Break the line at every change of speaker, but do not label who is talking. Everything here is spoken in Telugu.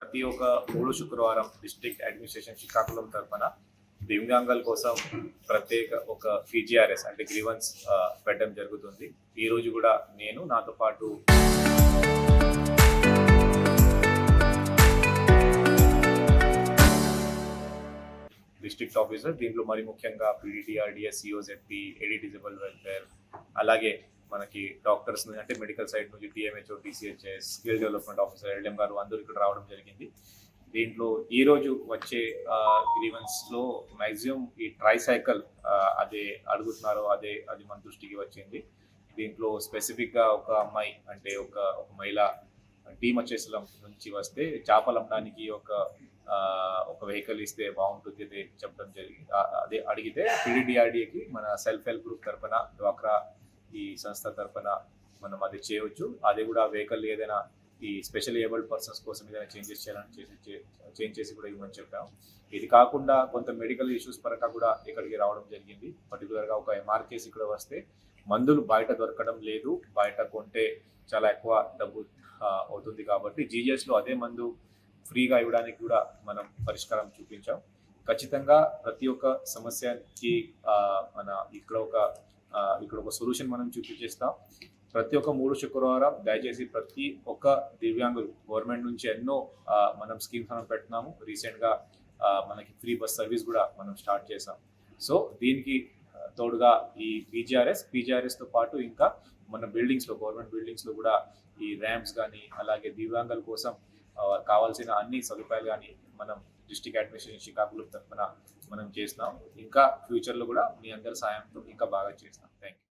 ప్రతి ఒక్క 3 శుక్రవారం డిస్ట్రిక్ట్ అడ్మినిస్ట్రేషన్ శ్రీకాకుళం తరఫున దివ్యాంగుల కోసం ప్రత్యేక ఒక పీజీఆర్ఎస్ అంటే గ్రీవెన్స్ పెట్టడం జరుగుతుంది. ఈ రోజు కూడా నేను నాతో పాటు డిస్ట్రిక్ట్ ఆఫీసర్, దీంట్లో మరి ముఖ్యంగా పీడీటీఆర్డీఎస్, సిఓజెడ్పీ, ఏడీ డిజేబుల్ వెల్ఫేర్, అలాగే మనకి డాక్టర్స్ అంటే మెడికల్ సైడ్ నుంచి టీఎంహెచ్ఓ, టీసీహెచ్ఎస్, స్కిల్ డెవలప్మెంట్ ఆఫీసర్, ఎల్ఎం గారు అందరూ ఇక్కడ రావడం జరిగింది. దీంట్లో ఈ రోజు వచ్చే గ్రీవెన్స్లో మ్యాక్సిమం ఈ ట్రైసైకిల్ అదే అడుగుతున్నారో అది మన దృష్టికి వచ్చింది. దీంట్లో స్పెసిఫిక్గా ఒక అమ్మాయి అంటే ఒక మహిళ టీం వచ్చేసలం నుంచి వస్తే చేపలు అమ్మడానికి ఒక వెహికల్ ఇస్తే బాగుంటుంది అదే చెప్పడం జరిగింది. అదే అడిగితే పీడీటీఆర్డీఏకి మన సెల్ఫ్ హెల్ప్ గ్రూప్ తరఫున, డ్వాక్రా ఈ సంస్థ తరఫున మనం అది చేయవచ్చు. అది కూడా వెహికల్ ఏదైనా ఈ స్పెషల్ ఏబుల్డ్ పర్సన్స్ కోసం ఏదైనా చేంజెస్ చేయాలని చేంజ్ చేసి కూడా ఇవ్వమని చెప్పాము. ఇది కాకుండా కొంత మెడికల్ ఇష్యూస్ పరంగా కూడా ఇక్కడికి రావడం జరిగింది. పర్టికులర్గా ఒక ఎంఆర్కేస్ ఇక్కడ వస్తే మందులు బయట దొరకడం లేదు, బయట కొంటే చాలా ఎక్కువ డబ్బు అవుతుంది కాబట్టి జీజీఎస్లో అదే మందు ఫ్రీగా ఇవ్వడానికి కూడా మనం పరిష్కారం చూపించాం. ఖచ్చితంగా ప్రతి ఒక్క సమస్యకి ఇక్కడ ఒక సొల్యూషన్ మనం చూపించేస్తాం. ప్రతి ఒక్క 3 శుక్రవారం దయచేసి ప్రతి ఒక్క దివ్యాంగులు గవర్నమెంట్ నుంచి ఎన్నో మనం స్కీమ్స్ మనం పెడుతున్నాము. రీసెంట్గా మనకి ఫ్రీ బస్ సర్వీస్ కూడా మనం స్టార్ట్ చేసాం. సో దీనికి తోడుగా ఈ పీజీఆర్ఎస్తో పాటు ఇంకా మన బిల్డింగ్స్లో, గవర్నమెంట్ బిల్డింగ్స్లో కూడా ఈ ర్యాంప్స్ కానీ అలాగే దివ్యాంగుల కోసం కావాల్సిన అన్ని సదుపాయాలు కానీ మనం డిస్ట్రిక్ట్ అడ్మినిస్ట్రేషన్ శ్రీకాకుళం తరఫున మనం చేస్తున్నాం. ఇంకా ఫ్యూచర్లో కూడా మీ అందరి సాయంతో ఇంకా బాగా చేస్తాం. Thank you.